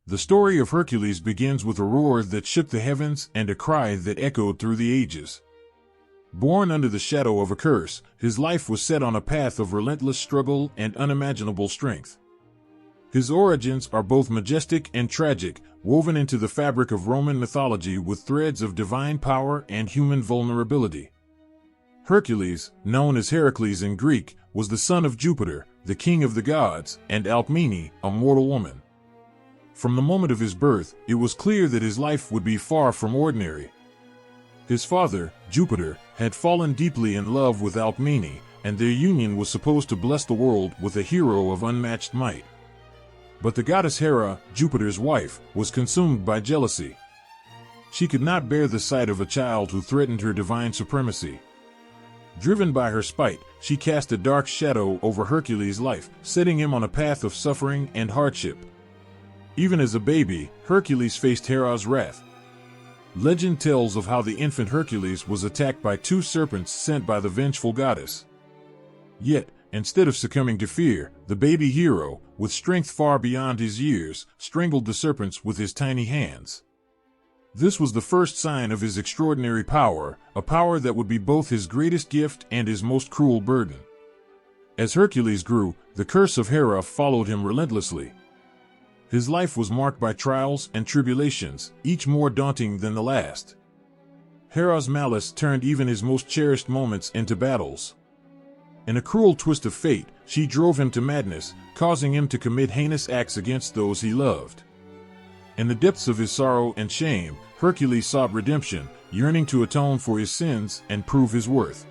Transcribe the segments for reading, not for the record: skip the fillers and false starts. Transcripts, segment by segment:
The story of Hercules begins with a roar that shook the heavens and a cry that echoed through the ages. Born under the shadow of a curse, his life was set on a path of relentless struggle and unimaginable strength. His origins are both majestic and tragic, woven into the fabric of Roman mythology with threads of divine power and human vulnerability. Hercules, known as Heracles in Greek, was the son of Jupiter, the king of the gods, and Alcmene, a mortal woman. From the moment of his birth, it was clear that his life would be far from ordinary. His father, Jupiter, had fallen deeply in love with Alcmene, and their union was supposed to bless the world with a hero of unmatched might. But the goddess Hera, Jupiter's wife, was consumed by jealousy. She could not bear the sight of a child who threatened her divine supremacy. Driven by her spite, she cast a dark shadow over Hercules' life, setting him on a path of suffering and hardship. Even as a baby, Hercules faced Hera's wrath. Legend tells of how the infant Hercules was attacked by two serpents sent by the vengeful goddess. Yet, instead of succumbing to fear, the baby hero, with strength far beyond his years, strangled the serpents with his tiny hands. This was the first sign of his extraordinary power, a power that would be both his greatest gift and his most cruel burden. As Hercules grew, the curse of Hera followed him relentlessly. His life was marked by trials and tribulations, each more daunting than the last. Hera's malice turned even his most cherished moments into battles. In a cruel twist of fate, she drove him to madness, causing him to commit heinous acts against those he loved. In the depths of his sorrow and shame, Hercules sought redemption, yearning to atone for his sins and prove his worth.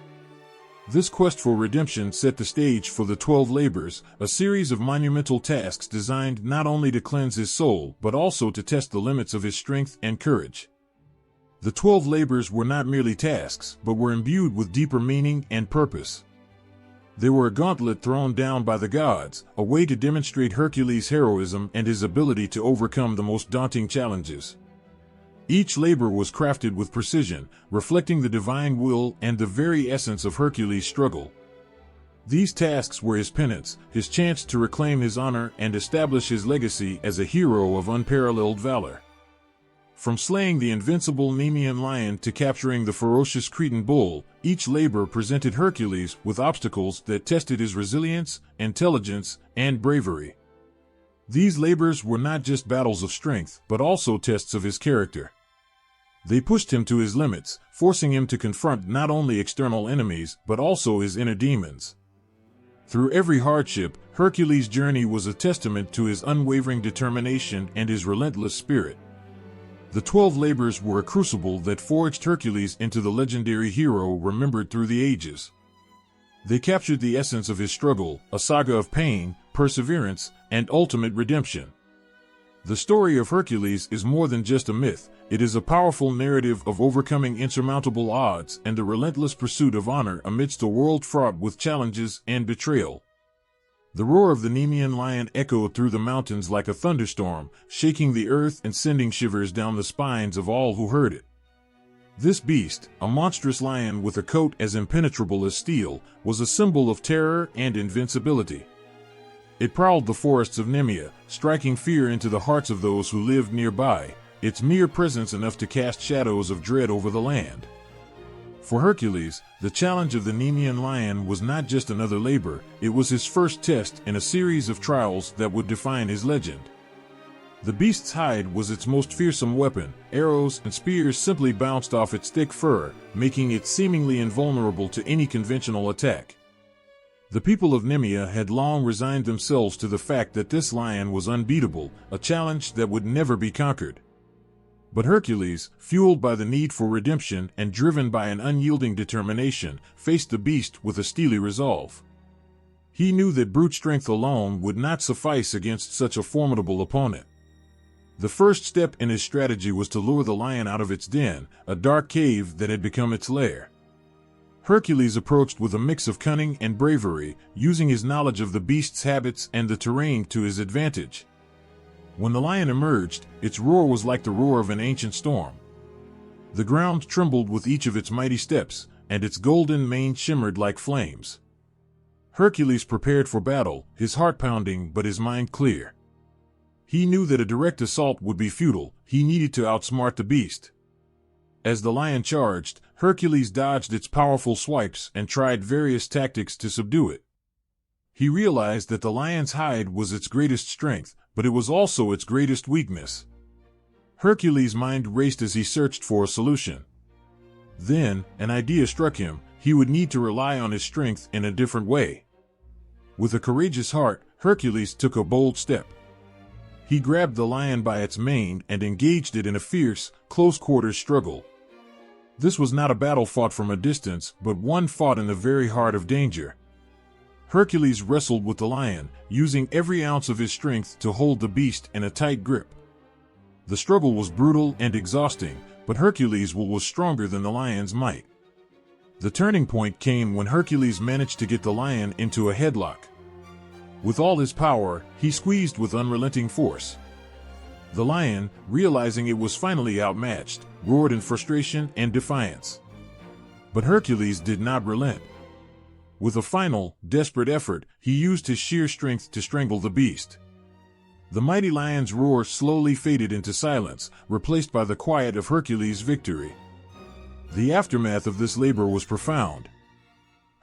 This quest for redemption set the stage for the 12 Labors, a series of monumental tasks designed not only to cleanse his soul but also to test the limits of his strength and courage. The 12 Labors were not merely tasks, but were imbued with deeper meaning and purpose. They were a gauntlet thrown down by the gods, a way to demonstrate Hercules' heroism and his ability to overcome the most daunting challenges. Each labor was crafted with precision, reflecting the divine will and the very essence of Hercules' struggle. These tasks were his penance, his chance to reclaim his honor and establish his legacy as a hero of unparalleled valor. From slaying the invincible Nemean Lion to capturing the ferocious Cretan bull, each labor presented Hercules with obstacles that tested his resilience, intelligence, and bravery. These labors were not just battles of strength, but also tests of his character. They pushed him to his limits, forcing him to confront not only external enemies, but also his inner demons. Through every hardship, Hercules' journey was a testament to his unwavering determination and his relentless spirit. The 12 Labors were a crucible that forged Hercules into the legendary hero remembered through the ages. They captured the essence of his struggle, a saga of pain, perseverance, and ultimate redemption. The story of Hercules is more than just a myth, it is a powerful narrative of overcoming insurmountable odds and the relentless pursuit of honor amidst a world fraught with challenges and betrayal. The roar of the Nemean Lion echoed through the mountains like a thunderstorm, shaking the earth and sending shivers down the spines of all who heard it. This beast, a monstrous lion with a coat as impenetrable as steel, was a symbol of terror and invincibility. It prowled the forests of Nemea, striking fear into the hearts of those who lived nearby, its mere presence enough to cast shadows of dread over the land. For Hercules, the challenge of the Nemean Lion was not just another labor, it was his first test in a series of trials that would define his legend. The beast's hide was its most fearsome weapon, arrows and spears simply bounced off its thick fur, making it seemingly invulnerable to any conventional attack. The people of Nemea had long resigned themselves to the fact that this lion was unbeatable, a challenge that would never be conquered. But Hercules, fueled by the need for redemption and driven by an unyielding determination, faced the beast with a steely resolve. He knew that brute strength alone would not suffice against such a formidable opponent. The first step in his strategy was to lure the lion out of its den, a dark cave that had become its lair. Hercules approached with a mix of cunning and bravery, using his knowledge of the beast's habits and the terrain to his advantage. When the lion emerged, its roar was like the roar of an ancient storm. The ground trembled with each of its mighty steps, and its golden mane shimmered like flames. Hercules prepared for battle, his heart pounding but his mind clear. He knew that a direct assault would be futile. He needed to outsmart the beast. As the lion charged, Hercules dodged its powerful swipes and tried various tactics to subdue it. He realized that the lion's hide was its greatest strength, but it was also its greatest weakness. Hercules' mind raced as he searched for a solution. Then, an idea struck him. He would need to rely on his strength in a different way. With a courageous heart, Hercules took a bold step. He grabbed the lion by its mane and engaged it in a fierce, close-quarters struggle. This was not a battle fought from a distance, but one fought in the very heart of danger. Hercules wrestled with the lion, using every ounce of his strength to hold the beast in a tight grip. The struggle was brutal and exhausting, but Hercules' will was stronger than the lion's might. The turning point came when Hercules managed to get the lion into a headlock. With all his power, he squeezed with unrelenting force. The lion, realizing it was finally outmatched, roared in frustration and defiance. But Hercules did not relent. With a final, desperate effort, he used his sheer strength to strangle the beast. The mighty lion's roar slowly faded into silence, replaced by the quiet of Hercules' victory. The aftermath of this labor was profound.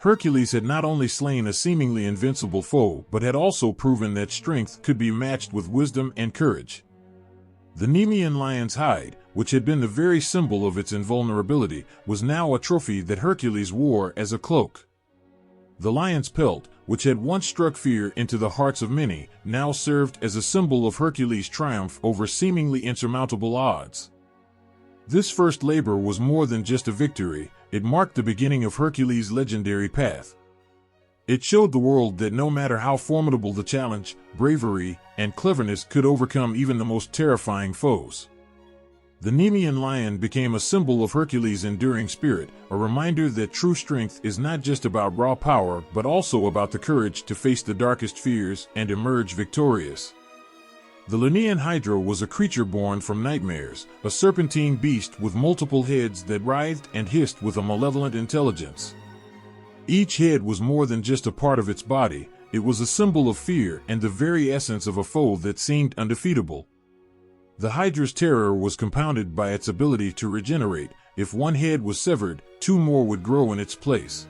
Hercules had not only slain a seemingly invincible foe, but had also proven that strength could be matched with wisdom and courage. The Nemean Lion's hide, which had been the very symbol of its invulnerability, was now a trophy that Hercules wore as a cloak. The lion's pelt, which had once struck fear into the hearts of many, now served as a symbol of Hercules' triumph over seemingly insurmountable odds. This first labor was more than just a victory. It marked the beginning of Hercules' legendary path. It showed the world that no matter how formidable the challenge, bravery and cleverness could overcome even the most terrifying foes. The Nemean lion became a symbol of Hercules' enduring spirit, a reminder that true strength is not just about raw power but also about the courage to face the darkest fears and emerge victorious. The Lernaean Hydra was a creature born from nightmares, a serpentine beast with multiple heads that writhed and hissed with a malevolent intelligence. Each head was more than just a part of its body, it was a symbol of fear and the very essence of a foe that seemed undefeatable. The Hydra's terror was compounded by its ability to regenerate. If one head was severed, two more would grow in its place.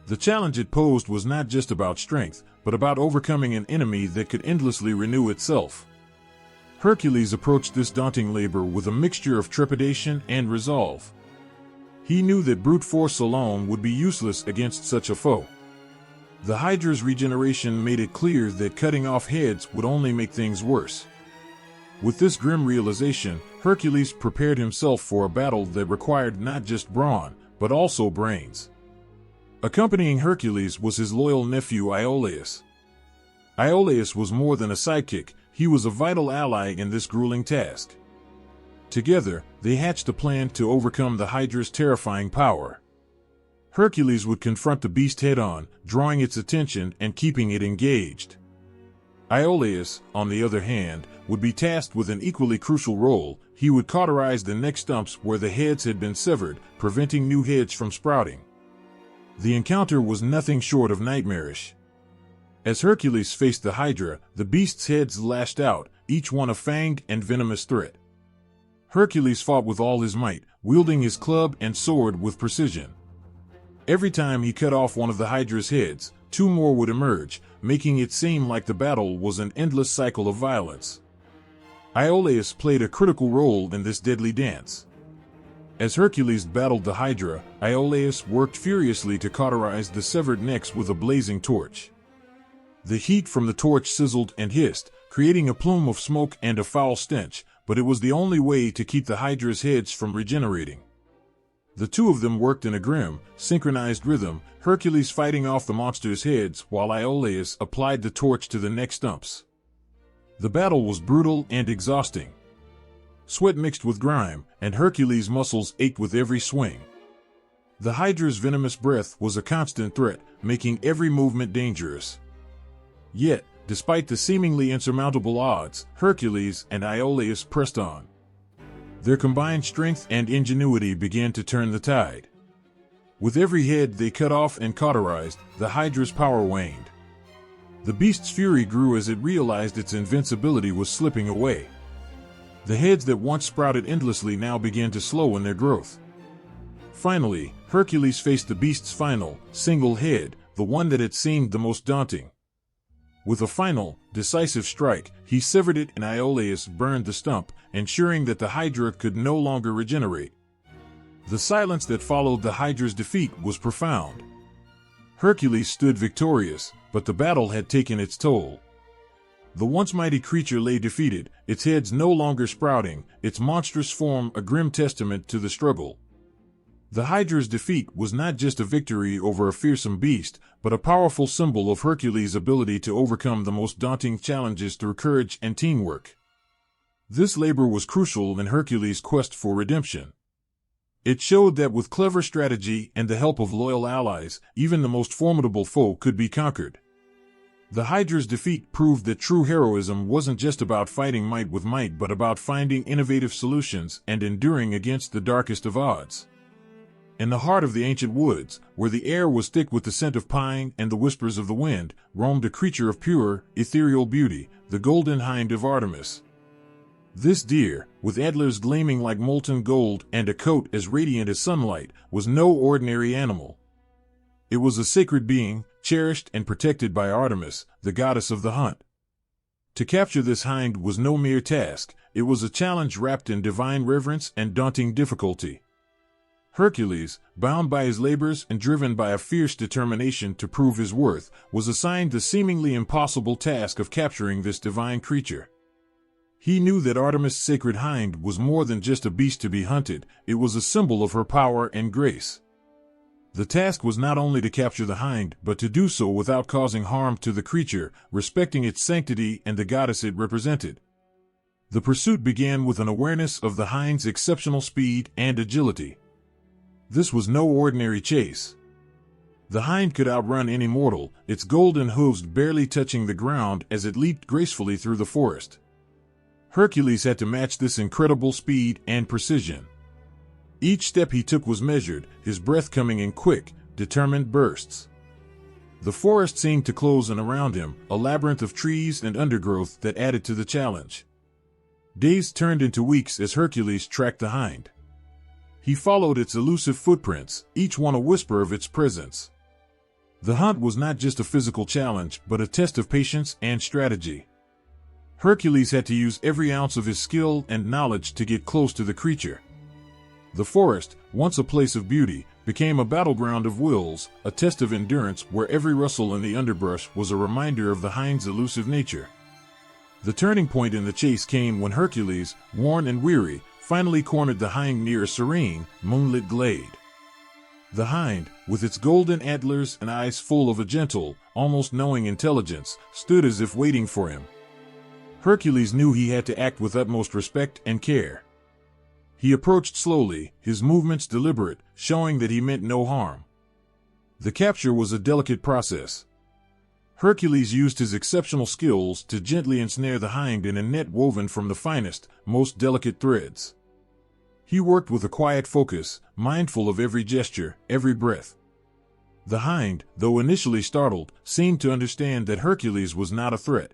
The challenge it posed was not just about strength, but about overcoming an enemy that could endlessly renew itself. Hercules approached this daunting labor with a mixture of trepidation and resolve. He knew that brute force alone would be useless against such a foe. The Hydra's regeneration made it clear that cutting off heads would only make things worse. With this grim realization, Hercules prepared himself for a battle that required not just brawn, but also brains. Accompanying Hercules was his loyal nephew Iolaus. Iolaus was more than a sidekick, he was a vital ally in this grueling task. Together, they hatched a plan to overcome the Hydra's terrifying power. Hercules would confront the beast head-on, drawing its attention and keeping it engaged. Iolaus, on the other hand, would be tasked with an equally crucial role. He would cauterize the neck stumps where the heads had been severed, preventing new heads from sprouting. The encounter was nothing short of nightmarish. As Hercules faced the Hydra, the beast's heads lashed out, each one a fanged and venomous threat. Hercules fought with all his might, wielding his club and sword with precision. Every time he cut off one of the Hydra's heads, two more would emerge, making it seem like the battle was an endless cycle of violence. Iolaus played a critical role in this deadly dance. As Hercules battled the Hydra, Iolaus worked furiously to cauterize the severed necks with a blazing torch. The heat from the torch sizzled and hissed, creating a plume of smoke and a foul stench, but it was the only way to keep the Hydra's heads from regenerating. The two of them worked in a grim, synchronized rhythm, Hercules fighting off the monster's heads while Iolaus applied the torch to the neck stumps. The battle was brutal and exhausting. Sweat mixed with grime, and Hercules' muscles ached with every swing. The Hydra's venomous breath was a constant threat, making every movement dangerous. Yet, despite the seemingly insurmountable odds, Hercules and Iolaus pressed on. Their combined strength and ingenuity began to turn the tide. With every head they cut off and cauterized, the Hydra's power waned. The beast's fury grew as it realized its invincibility was slipping away. The heads that once sprouted endlessly now began to slow in their growth. Finally, Hercules faced the beast's final, single head, the one that had seemed the most daunting. With a final, decisive strike, he severed it and Iolaus burned the stump, ensuring that the Hydra could no longer regenerate. The silence that followed the Hydra's defeat was profound. Hercules stood victorious, but the battle had taken its toll. The once mighty creature lay defeated, its heads no longer sprouting, its monstrous form a grim testament to the struggle. The Hydra's defeat was not just a victory over a fearsome beast, but a powerful symbol of Hercules' ability to overcome the most daunting challenges through courage and teamwork. This labor was crucial in Hercules' quest for redemption. It showed that with clever strategy and the help of loyal allies, even the most formidable foe could be conquered. The Hydra's defeat proved that true heroism wasn't just about fighting might with might but about finding innovative solutions and enduring against the darkest of odds. In the heart of the ancient woods, where the air was thick with the scent of pine and the whispers of the wind, roamed a creature of pure, ethereal beauty, the golden hind of Artemis. This deer, with antlers gleaming like molten gold and a coat as radiant as sunlight, was no ordinary animal. It was a sacred being, cherished and protected by Artemis, the goddess of the hunt. To capture this hind was no mere task, it was a challenge wrapped in divine reverence and daunting difficulty. Hercules, bound by his labors and driven by a fierce determination to prove his worth, was assigned the seemingly impossible task of capturing this divine creature. He knew that Artemis' sacred hind was more than just a beast to be hunted, it was a symbol of her power and grace. The task was not only to capture the hind, but to do so without causing harm to the creature, respecting its sanctity and the goddess it represented. The pursuit began with an awareness of the hind's exceptional speed and agility. This was no ordinary chase. The hind could outrun any mortal, its golden hooves barely touching the ground as it leaped gracefully through the forest. Hercules had to match this incredible speed and precision. Each step he took was measured, his breath coming in quick, determined bursts. The forest seemed to close in around him, a labyrinth of trees and undergrowth that added to the challenge. Days turned into weeks as Hercules tracked the hind. He followed its elusive footprints, each one a whisper of its presence. The hunt was not just a physical challenge, but a test of patience and strategy. Hercules had to use every ounce of his skill and knowledge to get close to the creature. The forest, once a place of beauty, became a battleground of wills, a test of endurance where every rustle in the underbrush was a reminder of the hind's elusive nature. The turning point in the chase came when Hercules, worn and weary, finally cornered the hind near a serene, moonlit glade. The hind, with its golden antlers and eyes full of a gentle, almost knowing intelligence, stood as if waiting for him. Hercules knew he had to act with utmost respect and care. He approached slowly, his movements deliberate, showing that he meant no harm. The capture was a delicate process. Hercules used his exceptional skills to gently ensnare the hind in a net woven from the finest, most delicate threads. He worked with a quiet focus, mindful of every gesture, every breath. The hind, though initially startled, seemed to understand that Hercules was not a threat.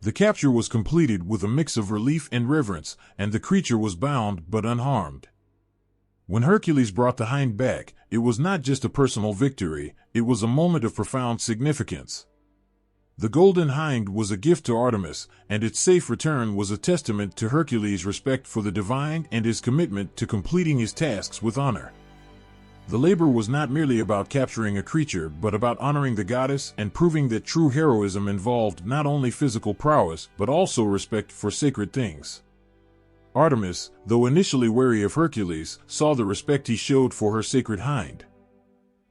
The capture was completed with a mix of relief and reverence, and the creature was bound but unharmed. When Hercules brought the hind back, it was not just a personal victory, it was a moment of profound significance. The golden hind was a gift to Artemis, and its safe return was a testament to Hercules' respect for the divine and his commitment to completing his tasks with honor. The labor was not merely about capturing a creature, but about honoring the goddess and proving that true heroism involved not only physical prowess, but also respect for sacred things. Artemis, though initially wary of Hercules, saw the respect he showed for her sacred hind.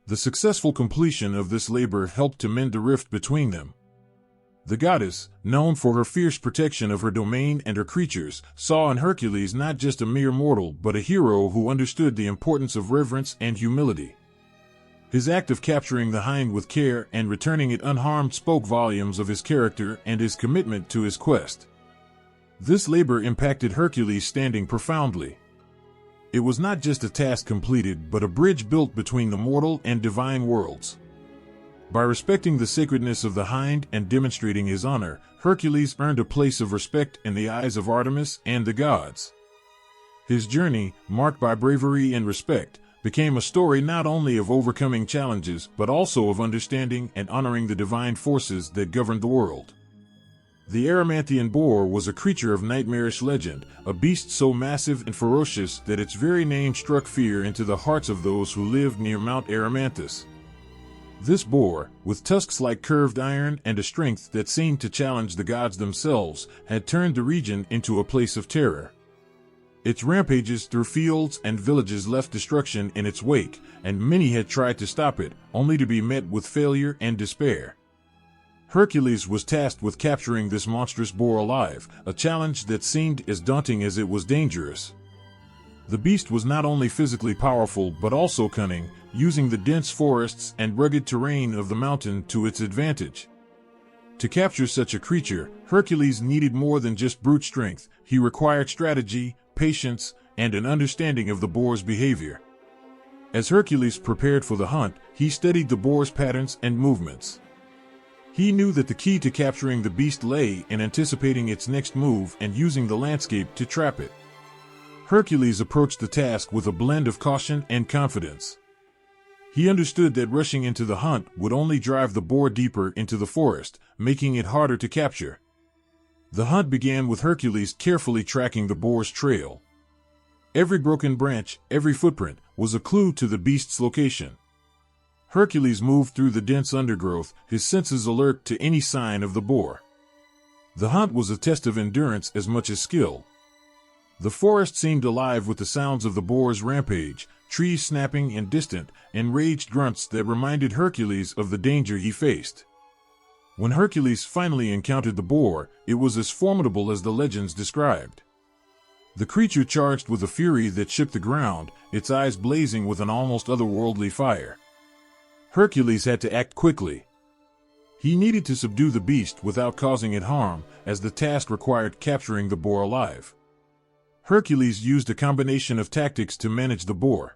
The successful completion of this labor helped to mend the rift between them. The goddess, known for her fierce protection of her domain and her creatures, saw in Hercules not just a mere mortal but a hero who understood the importance of reverence and humility. His act of capturing the hind with care and returning it unharmed spoke volumes of his character and his commitment to his quest. This labor impacted Hercules' standing profoundly. It was not just a task completed but a bridge built between the mortal and divine worlds. By respecting the sacredness of the hind and demonstrating his honor, Hercules earned a place of respect in the eyes of Artemis and the gods. His journey, marked by bravery and respect, became a story not only of overcoming challenges but also of understanding and honoring the divine forces that governed the world. The Erymanthian boar was a creature of nightmarish legend, a beast so massive and ferocious that its very name struck fear into the hearts of those who lived near Mount Erymanthus. This boar, with tusks like curved iron and a strength that seemed to challenge the gods themselves, had turned the region into a place of terror. Its rampages through fields and villages left destruction in its wake, and many had tried to stop it, only to be met with failure and despair. Hercules was tasked with capturing this monstrous boar alive, a challenge that seemed as daunting as it was dangerous. The beast was not only physically powerful but also cunning, using the dense forests and rugged terrain of the mountain to its advantage. To capture such a creature, Hercules needed more than just brute strength. He required strategy, patience, and an understanding of the boar's behavior. As Hercules prepared for the hunt, he studied the boar's patterns and movements. He knew that the key to capturing the beast lay in anticipating its next move and using the landscape to trap it. Hercules approached the task with a blend of caution and confidence. He understood that rushing into the hunt would only drive the boar deeper into the forest, making it harder to capture. The hunt began with Hercules carefully tracking the boar's trail. Every broken branch, every footprint, was a clue to the beast's location. Hercules moved through the dense undergrowth, his senses alert to any sign of the boar. The hunt was a test of endurance as much as skill. The forest seemed alive with the sounds of the boar's rampage, trees snapping and distant, enraged grunts that reminded Hercules of the danger he faced. When Hercules finally encountered the boar, it was as formidable as the legends described. The creature charged with a fury that shook the ground, its eyes blazing with an almost otherworldly fire. Hercules had to act quickly. He needed to subdue the beast without causing it harm, as the task required capturing the boar alive. Hercules used a combination of tactics to manage the boar.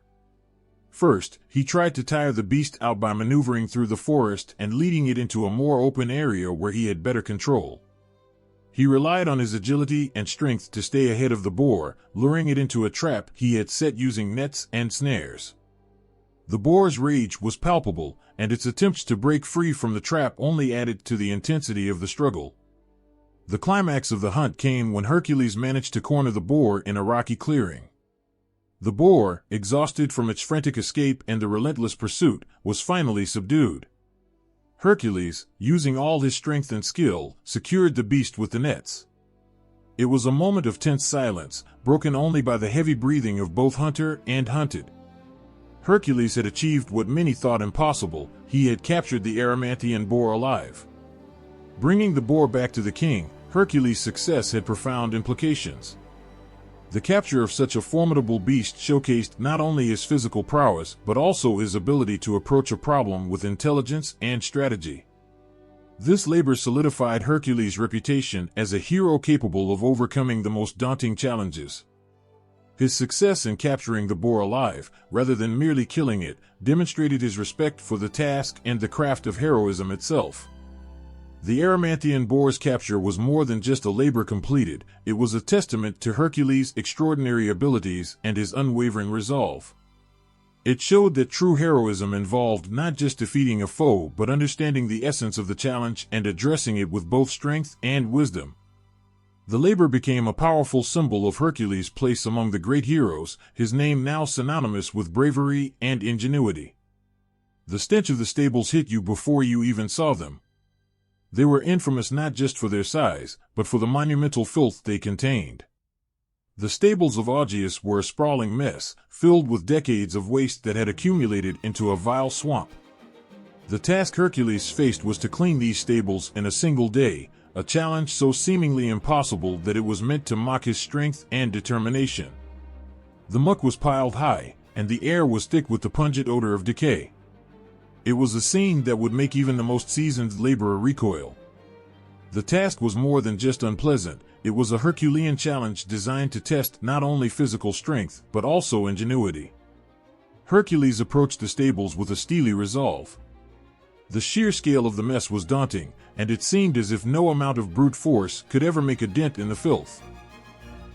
First, he tried to tire the beast out by maneuvering through the forest and leading it into a more open area where he had better control. He relied on his agility and strength to stay ahead of the boar, luring it into a trap he had set using nets and snares. The boar's rage was palpable, and its attempts to break free from the trap only added to the intensity of the struggle. The climax of the hunt came when Hercules managed to corner the boar in a rocky clearing. The boar, exhausted from its frantic escape and the relentless pursuit, was finally subdued. Hercules, using all his strength and skill, secured the beast with the nets. It was a moment of tense silence, broken only by the heavy breathing of both hunter and hunted. Hercules had achieved what many thought impossible. He had captured the Erymanthian boar alive. Bringing the boar back to the king, Hercules' success had profound implications. The capture of such a formidable beast showcased not only his physical prowess but also his ability to approach a problem with intelligence and strategy. This labor solidified Hercules' reputation as a hero capable of overcoming the most daunting challenges. His success in capturing the boar alive, rather than merely killing it, demonstrated his respect for the task and the craft of heroism itself. The Erymanthian boar's capture was more than just a labor completed, it was a testament to Hercules' extraordinary abilities and his unwavering resolve. It showed that true heroism involved not just defeating a foe but understanding the essence of the challenge and addressing it with both strength and wisdom. The labor became a powerful symbol of Hercules' place among the great heroes, his name now synonymous with bravery and ingenuity. The stench of the stables hit you before you even saw them. They were infamous not just for their size, but for the monumental filth they contained. The stables of Augeas were a sprawling mess, filled with decades of waste that had accumulated into a vile swamp. The task Hercules faced was to clean these stables in a single day, a challenge so seemingly impossible that it was meant to mock his strength and determination. The muck was piled high, and the air was thick with the pungent odor of decay. It was a scene that would make even the most seasoned laborer recoil. The task was more than just unpleasant, it was a Herculean challenge designed to test not only physical strength, but also ingenuity. Hercules approached the stables with a steely resolve. The sheer scale of the mess was daunting, and it seemed as if no amount of brute force could ever make a dent in the filth.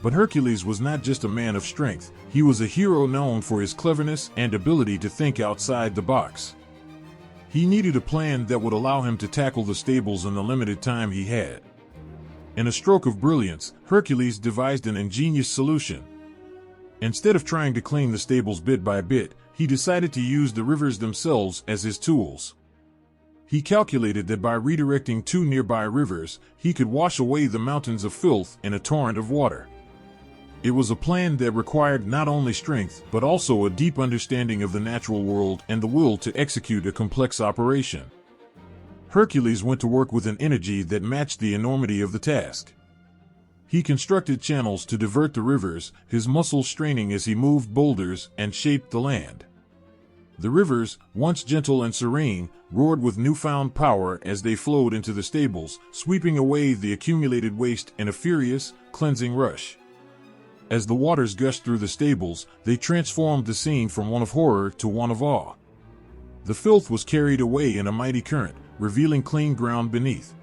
But Hercules was not just a man of strength, he was a hero known for his cleverness and ability to think outside the box. He needed a plan that would allow him to tackle the stables in the limited time he had. In a stroke of brilliance, Hercules devised an ingenious solution. Instead of trying to clean the stables bit by bit, he decided to use the rivers themselves as his tools. He calculated that by redirecting two nearby rivers, he could wash away the mountains of filth in a torrent of water. It was a plan that required not only strength, but also a deep understanding of the natural world and the will to execute a complex operation. Hercules went to work with an energy that matched the enormity of the task. He constructed channels to divert the rivers, his muscles straining as he moved boulders and shaped the land. The rivers, once gentle and serene, roared with newfound power as they flowed into the stables, sweeping away the accumulated waste in a furious, cleansing rush. As the waters gushed through the stables, they transformed the scene from one of horror to one of awe. The filth was carried away in a mighty current, revealing clean ground beneath.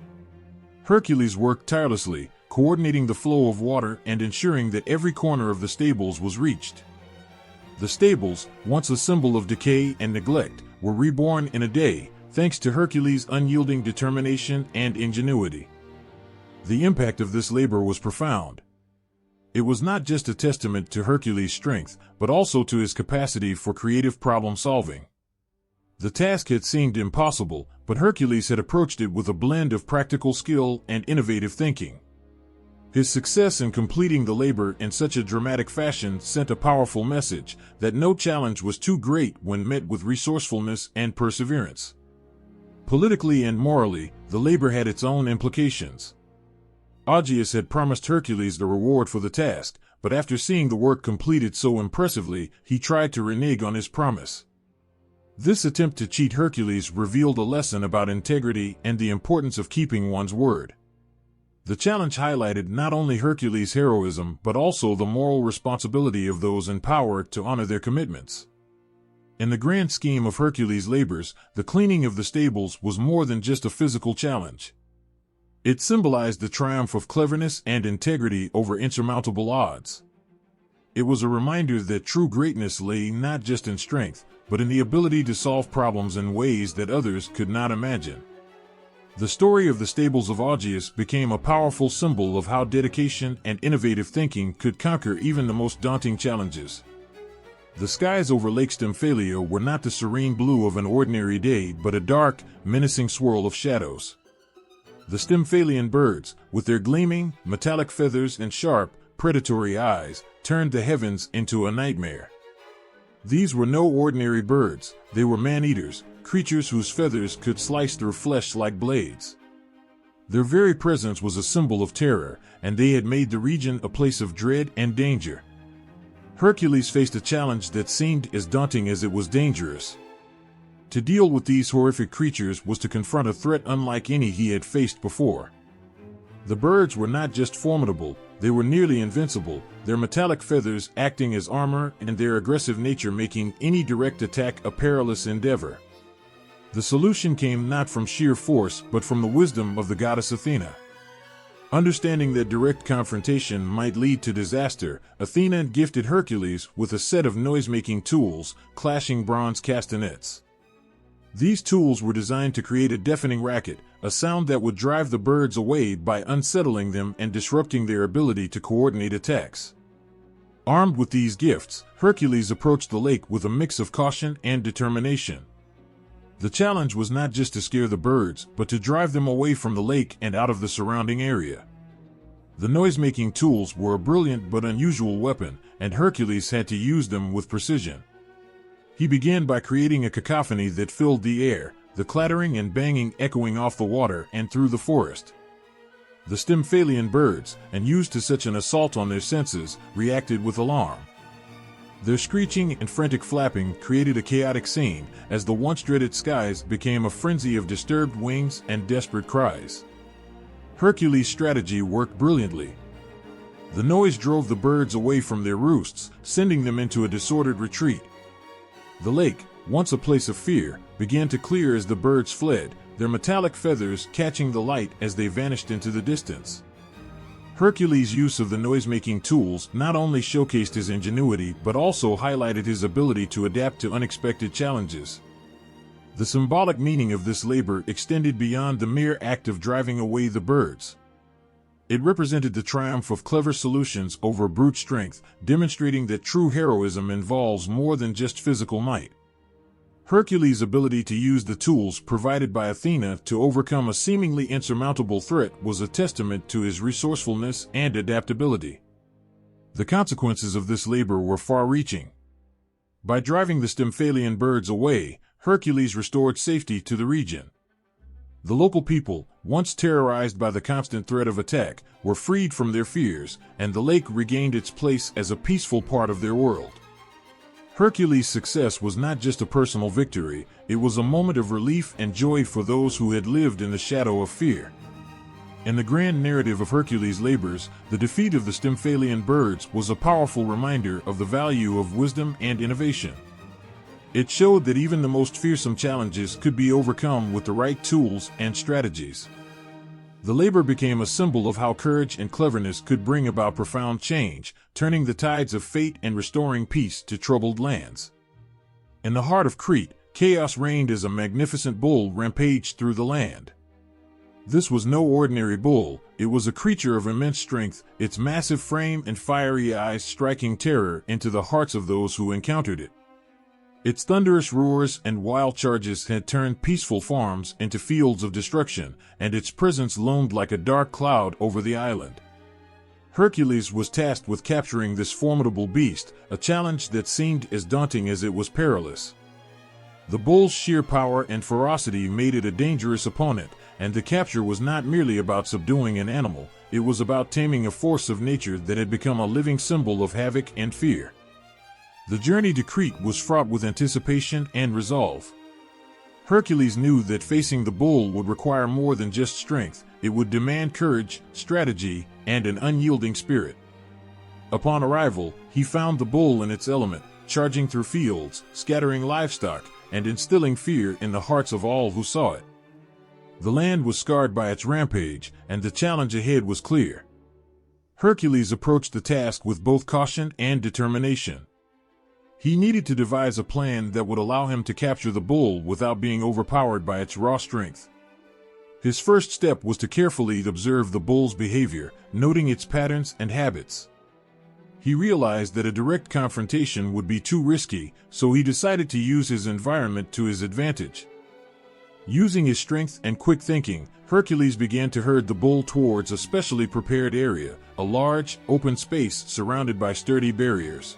Hercules worked tirelessly, coordinating the flow of water and ensuring that every corner of the stables was reached. The stables, once a symbol of decay and neglect, were reborn in a day, thanks to Hercules' unyielding determination and ingenuity. The impact of this labor was profound. It was not just a testament to Hercules' strength, but also to his capacity for creative problem-solving. The task had seemed impossible, but Hercules had approached it with a blend of practical skill and innovative thinking. His success in completing the labor in such a dramatic fashion sent a powerful message that no challenge was too great when met with resourcefulness and perseverance. Politically and morally, the labor had its own implications. Augeas had promised Hercules the reward for the task, but after seeing the work completed so impressively, he tried to renege on his promise. This attempt to cheat Hercules revealed a lesson about integrity and the importance of keeping one's word. The challenge highlighted not only Hercules' heroism but also the moral responsibility of those in power to honor their commitments. In the grand scheme of Hercules' labors, the cleaning of the stables was more than just a physical challenge. It symbolized the triumph of cleverness and integrity over insurmountable odds. It was a reminder that true greatness lay not just in strength, but in the ability to solve problems in ways that others could not imagine. The story of the stables of Augeas became a powerful symbol of how dedication and innovative thinking could conquer even the most daunting challenges. The skies over Lake Stymphalia were not the serene blue of an ordinary day, but a dark, menacing swirl of shadows. The Stymphalian birds, with their gleaming, metallic feathers and sharp, predatory eyes, turned the heavens into a nightmare. These were no ordinary birds, they were man-eaters, creatures whose feathers could slice through flesh like blades. Their very presence was a symbol of terror, and they had made the region a place of dread and danger. Hercules faced a challenge that seemed as daunting as it was dangerous. To deal with these horrific creatures was to confront a threat unlike any he had faced before. The birds were not just formidable, they were nearly invincible, their metallic feathers acting as armor and their aggressive nature making any direct attack a perilous endeavor. The solution came not from sheer force but from the wisdom of the goddess Athena. Understanding that direct confrontation might lead to disaster, Athena gifted Hercules with a set of noise-making tools, clashing bronze castanets. These tools were designed to create a deafening racket, a sound that would drive the birds away by unsettling them and disrupting their ability to coordinate attacks. Armed with these gifts, Hercules approached the lake with a mix of caution and determination. The challenge was not just to scare the birds, but to drive them away from the lake and out of the surrounding area. The noise-making tools were a brilliant but unusual weapon, and Hercules had to use them with precision. He began by creating a cacophony that filled the air, the clattering and banging echoing off the water and through the forest. The Stymphalian birds, unused to such an assault on their senses, reacted with alarm. Their screeching and frantic flapping created a chaotic scene, as the once-dreaded skies became a frenzy of disturbed wings and desperate cries. Hercules' strategy worked brilliantly. The noise drove the birds away from their roosts, sending them into a disordered retreat. The lake, once a place of fear, began to clear as the birds fled, their metallic feathers catching the light as they vanished into the distance. Hercules' use of the noise-making tools not only showcased his ingenuity but also highlighted his ability to adapt to unexpected challenges. The symbolic meaning of this labor extended beyond the mere act of driving away the birds. It represented the triumph of clever solutions over brute strength, demonstrating that true heroism involves more than just physical might. Hercules' ability to use the tools provided by Athena to overcome a seemingly insurmountable threat was a testament to his resourcefulness and adaptability. The consequences of this labor were far-reaching. By driving the Stymphalian birds away, Hercules restored safety to the region. The local people, once terrorized by the constant threat of attack, were freed from their fears, and the lake regained its place as a peaceful part of their world. Hercules' success was not just a personal victory, it was a moment of relief and joy for those who had lived in the shadow of fear. In the grand narrative of Hercules' labors, the defeat of the Stymphalian birds was a powerful reminder of the value of wisdom and innovation. It showed that even the most fearsome challenges could be overcome with the right tools and strategies. The labor became a symbol of how courage and cleverness could bring about profound change, turning the tides of fate and restoring peace to troubled lands. In the heart of Crete, chaos reigned as a magnificent bull rampaged through the land. This was no ordinary bull, it was a creature of immense strength, its massive frame and fiery eyes striking terror into the hearts of those who encountered it. Its thunderous roars and wild charges had turned peaceful farms into fields of destruction, and its presence loomed like a dark cloud over the island. Hercules was tasked with capturing this formidable beast, a challenge that seemed as daunting as it was perilous. The bull's sheer power and ferocity made it a dangerous opponent, and the capture was not merely about subduing an animal, it was about taming a force of nature that had become a living symbol of havoc and fear. The journey to Crete was fraught with anticipation and resolve. Hercules knew that facing the bull would require more than just strength, it would demand courage, strategy, and an unyielding spirit. Upon arrival, he found the bull in its element, charging through fields, scattering livestock, and instilling fear in the hearts of all who saw it. The land was scarred by its rampage, and the challenge ahead was clear. Hercules approached the task with both caution and determination. He needed to devise a plan that would allow him to capture the bull without being overpowered by its raw strength. His first step was to carefully observe the bull's behavior, noting its patterns and habits. He realized that a direct confrontation would be too risky, so he decided to use his environment to his advantage. Using his strength and quick thinking, Hercules began to herd the bull towards a specially prepared area, a large, open space surrounded by sturdy barriers.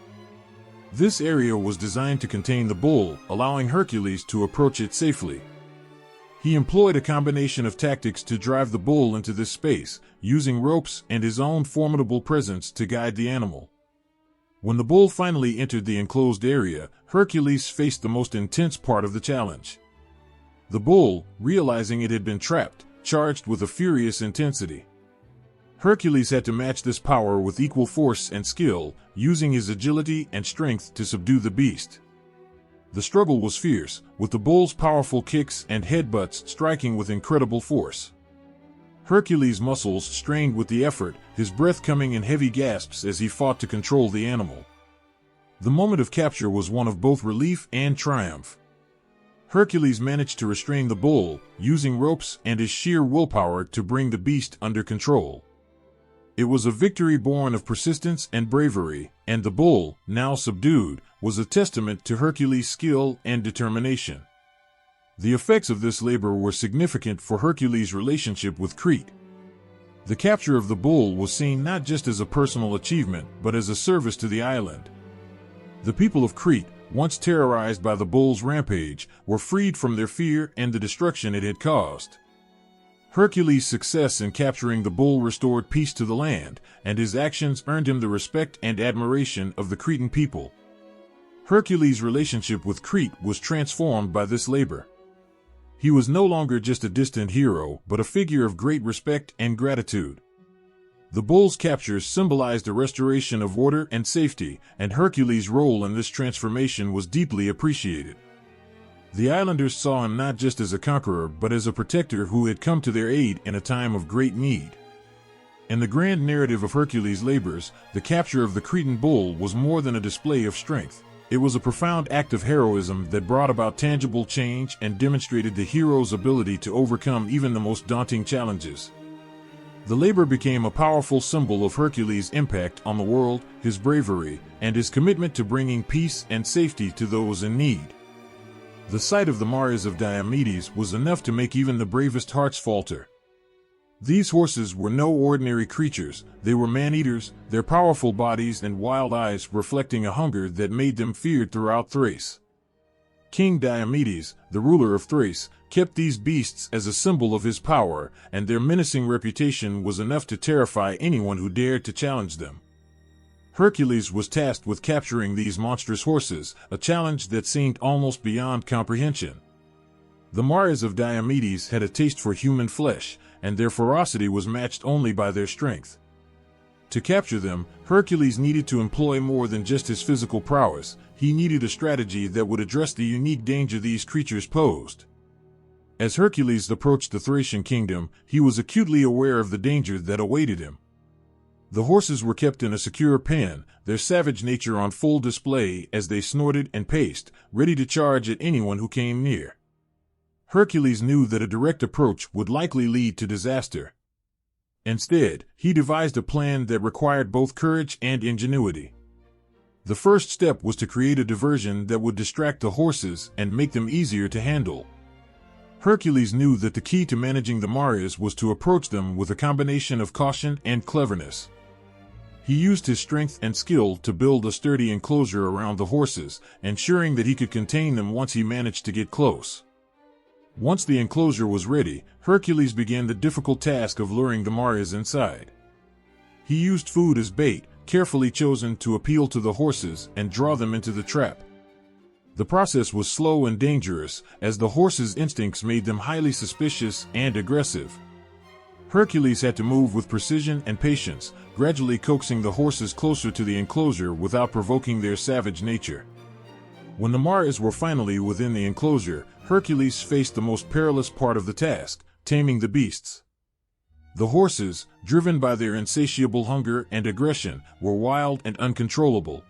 This area was designed to contain the bull, allowing Hercules to approach it safely. He employed a combination of tactics to drive the bull into this space, using ropes and his own formidable presence to guide the animal. When the bull finally entered the enclosed area, Hercules faced the most intense part of the challenge. The bull, realizing it had been trapped, charged with a furious intensity. Hercules had to match this power with equal force and skill, using his agility and strength to subdue the beast. The struggle was fierce, with the bull's powerful kicks and headbutts striking with incredible force. Hercules' muscles strained with the effort, his breath coming in heavy gasps as he fought to control the animal. The moment of capture was one of both relief and triumph. Hercules managed to restrain the bull, using ropes and his sheer willpower to bring the beast under control. It was a victory born of persistence and bravery, and the bull, now subdued, was a testament to Hercules' skill and determination. The effects of this labor were significant for Hercules' relationship with Crete. The capture of the bull was seen not just as a personal achievement, but as a service to the island. The people of Crete, once terrorized by the bull's rampage, were freed from their fear and the destruction it had caused. Hercules' success in capturing the bull restored peace to the land, and his actions earned him the respect and admiration of the Cretan people. Hercules' relationship with Crete was transformed by this labor. He was no longer just a distant hero, but a figure of great respect and gratitude. The bull's capture symbolized a restoration of order and safety, and Hercules' role in this transformation was deeply appreciated. The islanders saw him not just as a conqueror but as a protector who had come to their aid in a time of great need. In the grand narrative of Hercules' labors, the capture of the Cretan bull was more than a display of strength. It was a profound act of heroism that brought about tangible change and demonstrated the hero's ability to overcome even the most daunting challenges. The labor became a powerful symbol of Hercules' impact on the world, his bravery, and his commitment to bringing peace and safety to those in need. The sight of the mares of Diomedes was enough to make even the bravest hearts falter. These horses were no ordinary creatures. They were man-eaters, their powerful bodies and wild eyes reflecting a hunger that made them feared throughout Thrace. King Diomedes, the ruler of Thrace, kept these beasts as a symbol of his power, and their menacing reputation was enough to terrify anyone who dared to challenge them. Hercules was tasked with capturing these monstrous horses, a challenge that seemed almost beyond comprehension. The mares of Diomedes had a taste for human flesh, and their ferocity was matched only by their strength. To capture them, Hercules needed to employ more than just his physical prowess. He needed a strategy that would address the unique danger these creatures posed. As Hercules approached the Thracian kingdom, he was acutely aware of the danger that awaited him. The horses were kept in a secure pen, their savage nature on full display as they snorted and paced, ready to charge at anyone who came near. Hercules knew that a direct approach would likely lead to disaster. Instead, he devised a plan that required both courage and ingenuity. The first step was to create a diversion that would distract the horses and make them easier to handle. Hercules knew that the key to managing the mares was to approach them with a combination of caution and cleverness. He used his strength and skill to build a sturdy enclosure around the horses, ensuring that he could contain them once he managed to get close. Once the enclosure was ready, Hercules began the difficult task of luring the mares inside. He used food as bait, carefully chosen to appeal to the horses and draw them into the trap. The process was slow and dangerous, as the horses' instincts made them highly suspicious and aggressive. Hercules had to move with precision and patience, gradually coaxing the horses closer to the enclosure without provoking their savage nature. When the mares were finally within the enclosure, Hercules faced the most perilous part of the task, taming the beasts. The horses, driven by their insatiable hunger and aggression, were wild and uncontrollable.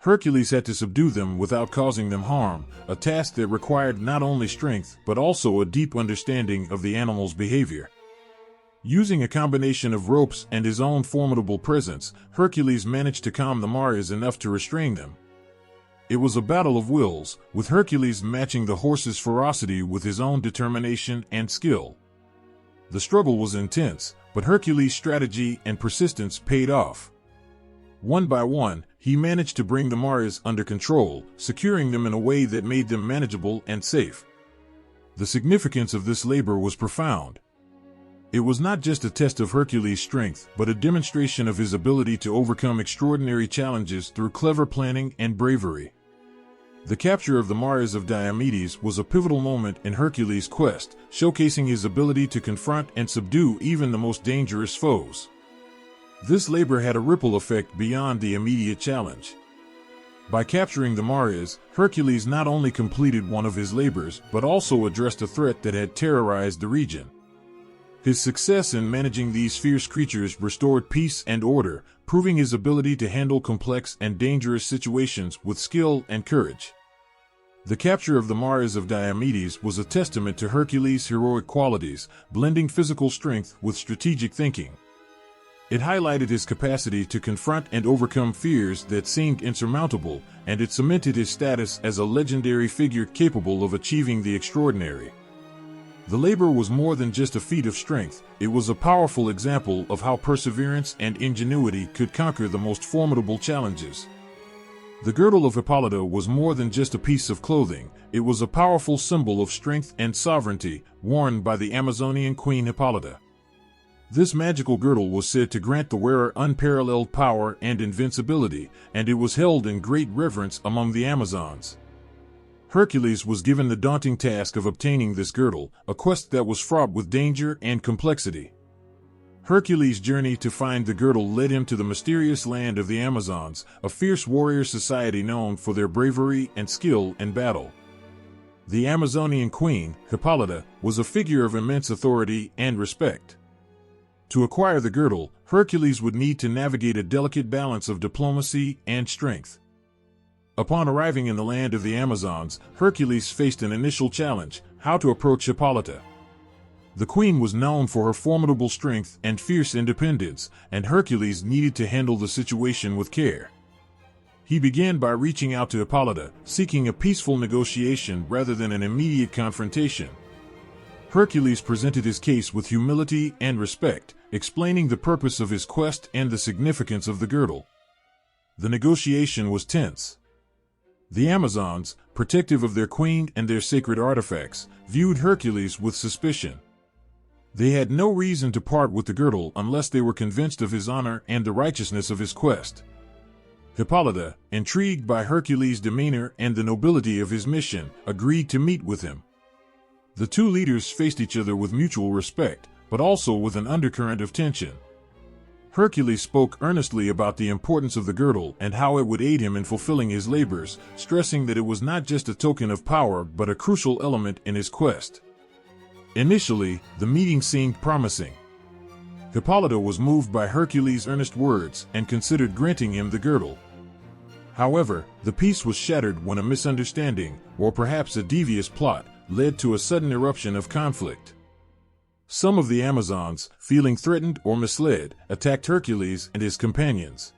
Hercules had to subdue them without causing them harm, a task that required not only strength but also a deep understanding of the animal's behavior. Using a combination of ropes and his own formidable presence, Hercules managed to calm the mares enough to restrain them. It was a battle of wills, with Hercules matching the horse's ferocity with his own determination and skill. The struggle was intense, but Hercules' strategy and persistence paid off. One by one, he managed to bring the mares under control, securing them in a way that made them manageable and safe. The significance of this labor was profound. It was not just a test of Hercules' strength, but a demonstration of his ability to overcome extraordinary challenges through clever planning and bravery. The capture of the mares of Diomedes was a pivotal moment in Hercules' quest, showcasing his ability to confront and subdue even the most dangerous foes. This labor had a ripple effect beyond the immediate challenge. By capturing the mares, Hercules not only completed one of his labors but also addressed a threat that had terrorized the region. His success in managing these fierce creatures restored peace and order, proving his ability to handle complex and dangerous situations with skill and courage. The capture of the mares of Diomedes was a testament to Hercules' heroic qualities, blending physical strength with strategic thinking. It highlighted his capacity to confront and overcome fears that seemed insurmountable, and it cemented his status as a legendary figure capable of achieving the extraordinary. The labor was more than just a feat of strength, it was a powerful example of how perseverance and ingenuity could conquer the most formidable challenges. The girdle of Hippolyta was more than just a piece of clothing, it was a powerful symbol of strength and sovereignty, worn by the Amazonian queen Hippolyta. This magical girdle was said to grant the wearer unparalleled power and invincibility, and it was held in great reverence among the Amazons. Hercules was given the daunting task of obtaining this girdle, a quest that was fraught with danger and complexity. Hercules' journey to find the girdle led him to the mysterious land of the Amazons, a fierce warrior society known for their bravery and skill in battle. The Amazonian queen, Hippolyta, was a figure of immense authority and respect. To acquire the girdle, Hercules would need to navigate a delicate balance of diplomacy and strength. Upon arriving in the land of the Amazons, Hercules faced an initial challenge: how to approach Hippolyta. The queen was known for her formidable strength and fierce independence, and Hercules needed to handle the situation with care. He began by reaching out to Hippolyta, seeking a peaceful negotiation rather than an immediate confrontation. Hercules presented his case with humility and respect, explaining the purpose of his quest and the significance of the girdle. The negotiation was tense. The Amazons, protective of their queen and their sacred artifacts, viewed Hercules with suspicion. They had no reason to part with the girdle unless they were convinced of his honor and the righteousness of his quest. Hippolyta, intrigued by Hercules' demeanor and the nobility of his mission, agreed to meet with him. The two leaders faced each other with mutual respect, but also with an undercurrent of tension. Hercules spoke earnestly about the importance of the girdle and how it would aid him in fulfilling his labors, stressing that it was not just a token of power but a crucial element in his quest. Initially, the meeting seemed promising. Hippolyta was moved by Hercules' earnest words and considered granting him the girdle. However, the peace was shattered when a misunderstanding, or perhaps a devious plot, led to a sudden eruption of conflict. Some of the Amazons, feeling threatened or misled, attacked Hercules and his companions.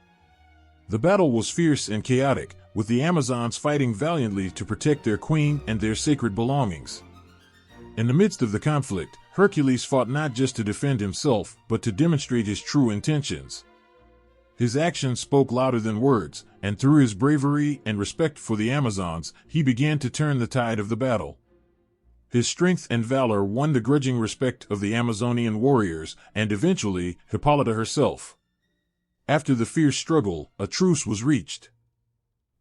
The battle was fierce and chaotic, with the Amazons fighting valiantly to protect their queen and their sacred belongings. In the midst of the conflict, Hercules fought not just to defend himself, but to demonstrate his true intentions. His actions spoke louder than words, and through his bravery and respect for the Amazons, he began to turn the tide of the battle. His strength and valor won the grudging respect of the Amazonian warriors, and eventually, Hippolyta herself. After the fierce struggle, a truce was reached.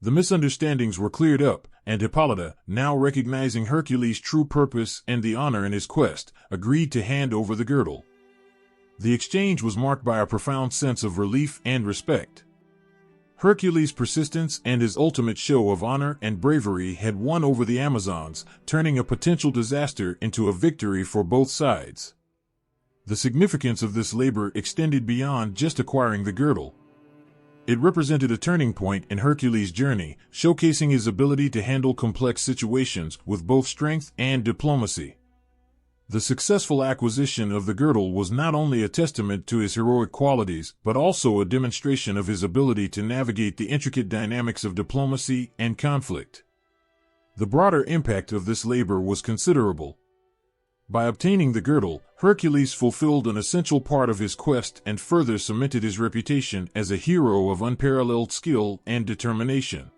The misunderstandings were cleared up, and Hippolyta, now recognizing Hercules' true purpose and the honor in his quest, agreed to hand over the girdle. The exchange was marked by a profound sense of relief and respect. Hercules' persistence and his ultimate show of honor and bravery had won over the Amazons, turning a potential disaster into a victory for both sides. The significance of this labor extended beyond just acquiring the girdle. It represented a turning point in Hercules' journey, showcasing his ability to handle complex situations with both strength and diplomacy. The successful acquisition of the girdle was not only a testament to his heroic qualities, but also a demonstration of his ability to navigate the intricate dynamics of diplomacy and conflict. The broader impact of this labor was considerable. By obtaining the girdle, Hercules fulfilled an essential part of his quest and further cemented his reputation as a hero of unparalleled skill and determination.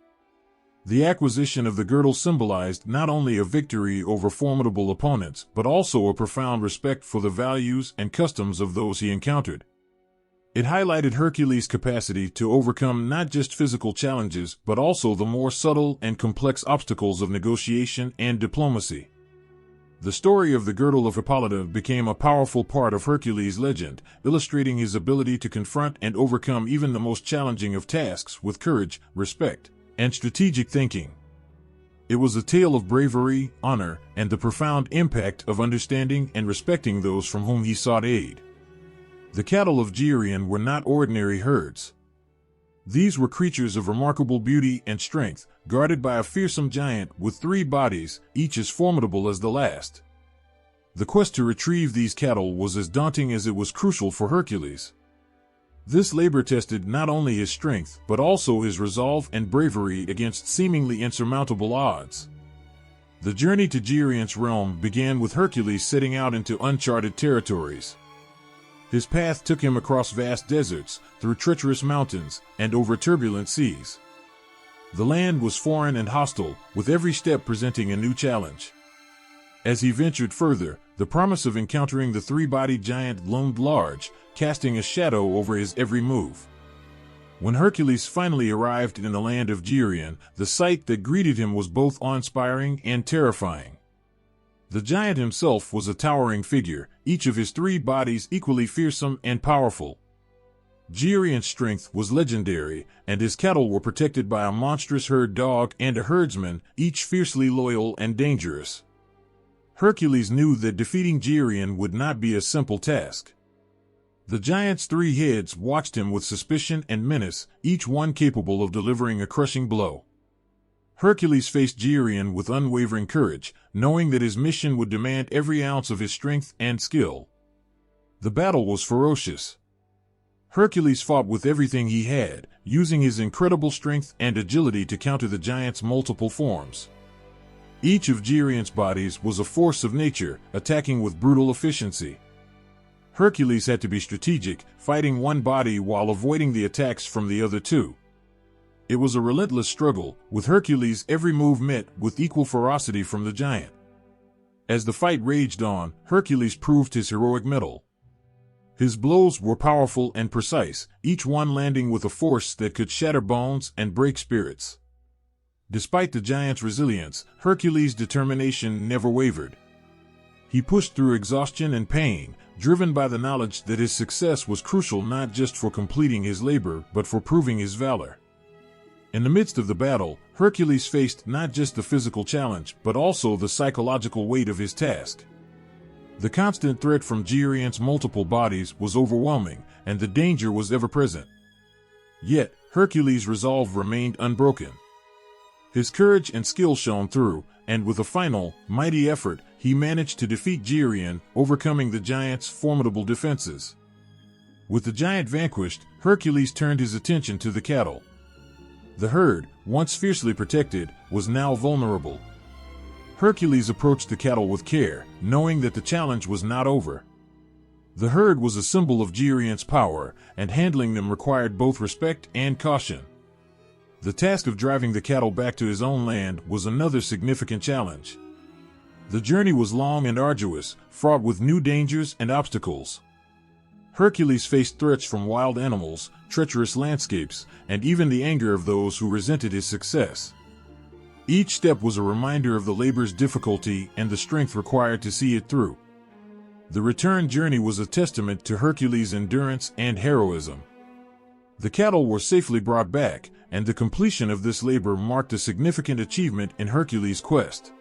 The acquisition of the girdle symbolized not only a victory over formidable opponents, but also a profound respect for the values and customs of those he encountered. It highlighted Hercules' capacity to overcome not just physical challenges, but also the more subtle and complex obstacles of negotiation and diplomacy. The story of the girdle of Hippolyta became a powerful part of Hercules' legend, illustrating his ability to confront and overcome even the most challenging of tasks with courage, respect, and strategic thinking. It was a tale of bravery, honor, and the profound impact of understanding and respecting those from whom he sought aid. The cattle of Geryon were not ordinary herds. These were creatures of remarkable beauty and strength, guarded by a fearsome giant with 3 bodies, each as formidable as the last. The quest to retrieve these cattle was as daunting as it was crucial for Hercules. This labor tested not only his strength, but also his resolve and bravery against seemingly insurmountable odds. The journey to Geryon's realm began with Hercules setting out into uncharted territories. His path took him across vast deserts, through treacherous mountains, and over turbulent seas. The land was foreign and hostile, with every step presenting a new challenge. As he ventured further, the promise of encountering the 3-bodied giant loomed large, casting a shadow over his every move. When Hercules finally arrived in the land of Geryon, the sight that greeted him was both awe-inspiring and terrifying. The giant himself was a towering figure, each of his 3 bodies equally fearsome and powerful. Gerion's strength was legendary, and his cattle were protected by a monstrous herd dog and a herdsman, each fiercely loyal and dangerous. Hercules knew that defeating Gerion would not be a simple task. The giant's 3 heads watched him with suspicion and menace, each one capable of delivering a crushing blow. Hercules faced Gerion with unwavering courage, knowing that his mission would demand every ounce of his strength and skill. The battle was ferocious. Hercules fought with everything he had, using his incredible strength and agility to counter the giant's multiple forms. Each of Gerion's bodies was a force of nature, attacking with brutal efficiency. Hercules had to be strategic, fighting one body while avoiding the attacks from the other 2. It was a relentless struggle, with Hercules' every move met with equal ferocity from the giant. As the fight raged on, Hercules proved his heroic mettle. His blows were powerful and precise, each one landing with a force that could shatter bones and break spirits. Despite the giant's resilience, Hercules' determination never wavered. He pushed through exhaustion and pain, driven by the knowledge that his success was crucial not just for completing his labor but for proving his valor. In the midst of the battle, Hercules faced not just the physical challenge but also the psychological weight of his task. The constant threat from Gerion's multiple bodies was overwhelming, and the danger was ever present. Yet, Hercules' resolve remained unbroken. His courage and skill shone through, and with a final, mighty effort, he managed to defeat Gerion, overcoming the giant's formidable defenses. With the giant vanquished, Hercules turned his attention to the cattle. The herd, once fiercely protected, was now vulnerable. Hercules approached the cattle with care, knowing that the challenge was not over. The herd was a symbol of Gerion's power, and handling them required both respect and caution. The task of driving the cattle back to his own land was another significant challenge. The journey was long and arduous, fraught with new dangers and obstacles. Hercules faced threats from wild animals, treacherous landscapes, and even the anger of those who resented his success. Each step was a reminder of the labor's difficulty and the strength required to see it through. The return journey was a testament to Hercules' endurance and heroism. The cattle were safely brought back, and the completion of this labor marked a significant achievement in Hercules' quest.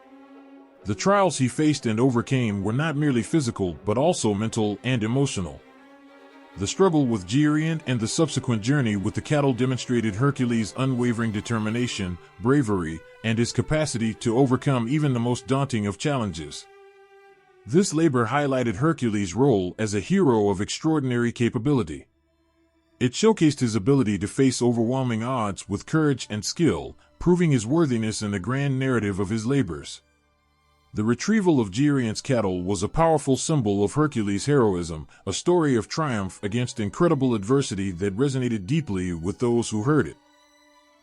The trials he faced and overcame were not merely physical but also mental and emotional. The struggle with Gerion and the subsequent journey with the cattle demonstrated Hercules' unwavering determination, bravery, and his capacity to overcome even the most daunting of challenges. This labor highlighted Hercules' role as a hero of extraordinary capability. It showcased his ability to face overwhelming odds with courage and skill, proving his worthiness in the grand narrative of his labors. The retrieval of Gerion's cattle was a powerful symbol of Hercules' heroism, a story of triumph against incredible adversity that resonated deeply with those who heard it.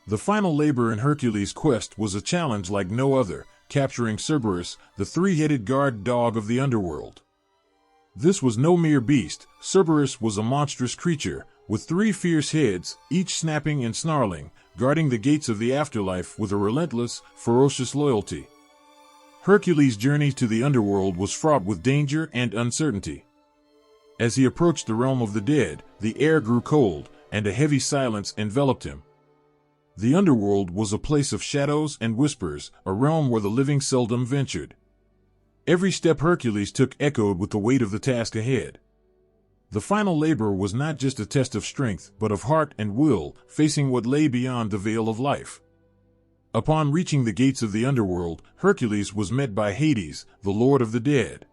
The final labor in Hercules' quest was a challenge like no other, capturing Cerberus, the 3-headed guard dog of the underworld. This was no mere beast. Cerberus was a monstrous creature, with 3 fierce heads, each snapping and snarling, guarding the gates of the afterlife with a relentless, ferocious loyalty. Hercules' journey to the underworld was fraught with danger and uncertainty. As he approached the realm of the dead, the air grew cold, and a heavy silence enveloped him. The underworld was a place of shadows and whispers, a realm where the living seldom ventured. Every step Hercules took echoed with the weight of the task ahead. The final labor was not just a test of strength, but of heart and will, facing what lay beyond the veil of life. Upon reaching the gates of the underworld, Hercules was met by Hades, the lord of the dead.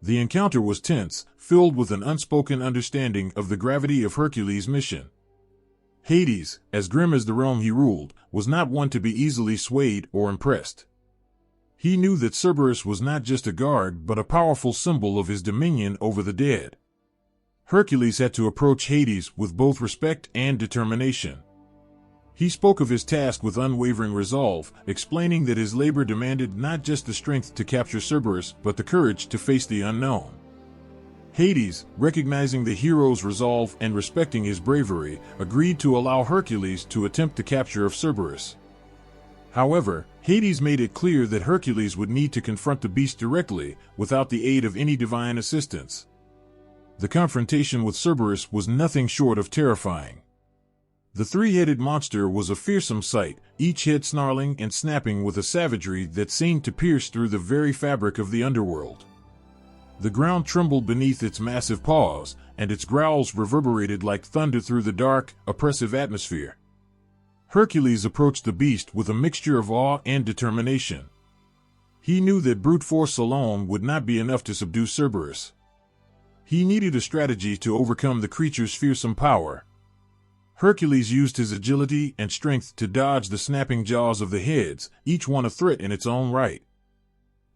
The encounter was tense, filled with an unspoken understanding of the gravity of Hercules' mission. Hades, as grim as the realm he ruled, was not one to be easily swayed or impressed. He knew that Cerberus was not just a guard but a powerful symbol of his dominion over the dead. Hercules had to approach Hades with both respect and determination. He spoke of his task with unwavering resolve, explaining that his labor demanded not just the strength to capture Cerberus but the courage to face the unknown. Hades, recognizing the hero's resolve and respecting his bravery, agreed to allow Hercules to attempt the capture of Cerberus. However, Hades made it clear that Hercules would need to confront the beast directly, without the aid of any divine assistance. The confrontation with Cerberus was nothing short of terrifying. The three-headed monster was a fearsome sight, each head snarling and snapping with a savagery that seemed to pierce through the very fabric of the underworld. The ground trembled beneath its massive paws, and its growls reverberated like thunder through the dark, oppressive atmosphere. Hercules approached the beast with a mixture of awe and determination. He knew that brute force alone would not be enough to subdue Cerberus. He needed a strategy to overcome the creature's fearsome power. Hercules used his agility and strength to dodge the snapping jaws of the heads, each one a threat in its own right.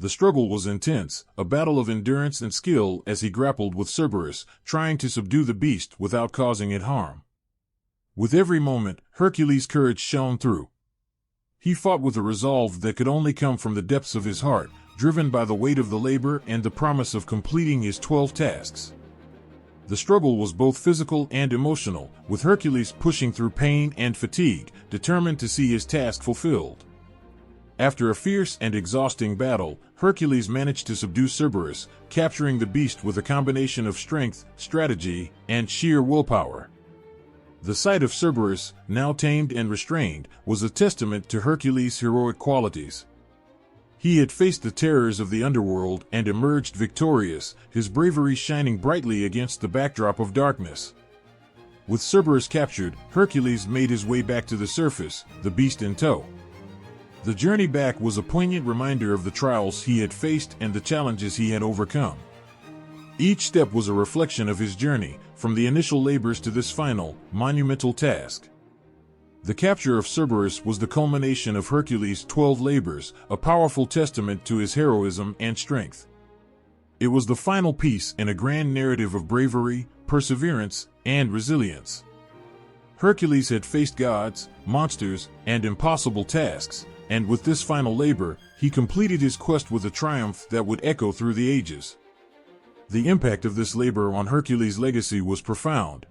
The struggle was intense, a battle of endurance and skill as he grappled with Cerberus, trying to subdue the beast without causing it harm. With every moment, Hercules' courage shone through. He fought with a resolve that could only come from the depths of his heart, driven by the weight of the labor and the promise of completing his 12 tasks. The struggle was both physical and emotional, with Hercules pushing through pain and fatigue, determined to see his task fulfilled. After a fierce and exhausting battle, Hercules managed to subdue Cerberus, capturing the beast with a combination of strength, strategy, and sheer willpower. The sight of Cerberus, now tamed and restrained, was a testament to Hercules' heroic qualities. He had faced the terrors of the underworld and emerged victorious, his bravery shining brightly against the backdrop of darkness. With Cerberus captured, Hercules made his way back to the surface, the beast in tow. The journey back was a poignant reminder of the trials he had faced and the challenges he had overcome. Each step was a reflection of his journey, from the initial labors to this final, monumental task. The capture of Cerberus was the culmination of Hercules' 12 labors, a powerful testament to his heroism and strength. It was the final piece in a grand narrative of bravery, perseverance, and resilience. Hercules had faced gods, monsters, and impossible tasks, and with this final labor, he completed his quest with a triumph that would echo through the ages. The impact of this labor on Hercules' legacy was profound.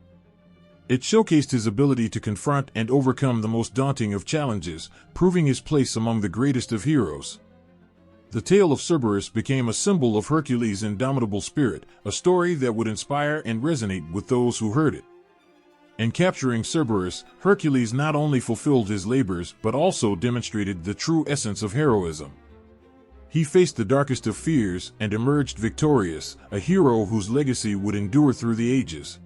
It showcased his ability to confront and overcome the most daunting of challenges, proving his place among the greatest of heroes. The tale of Cerberus became a symbol of Hercules' indomitable spirit, a story that would inspire and resonate with those who heard it. In capturing Cerberus, Hercules not only fulfilled his labors but also demonstrated the true essence of heroism. He faced the darkest of fears and emerged victorious, a hero whose legacy would endure through the ages.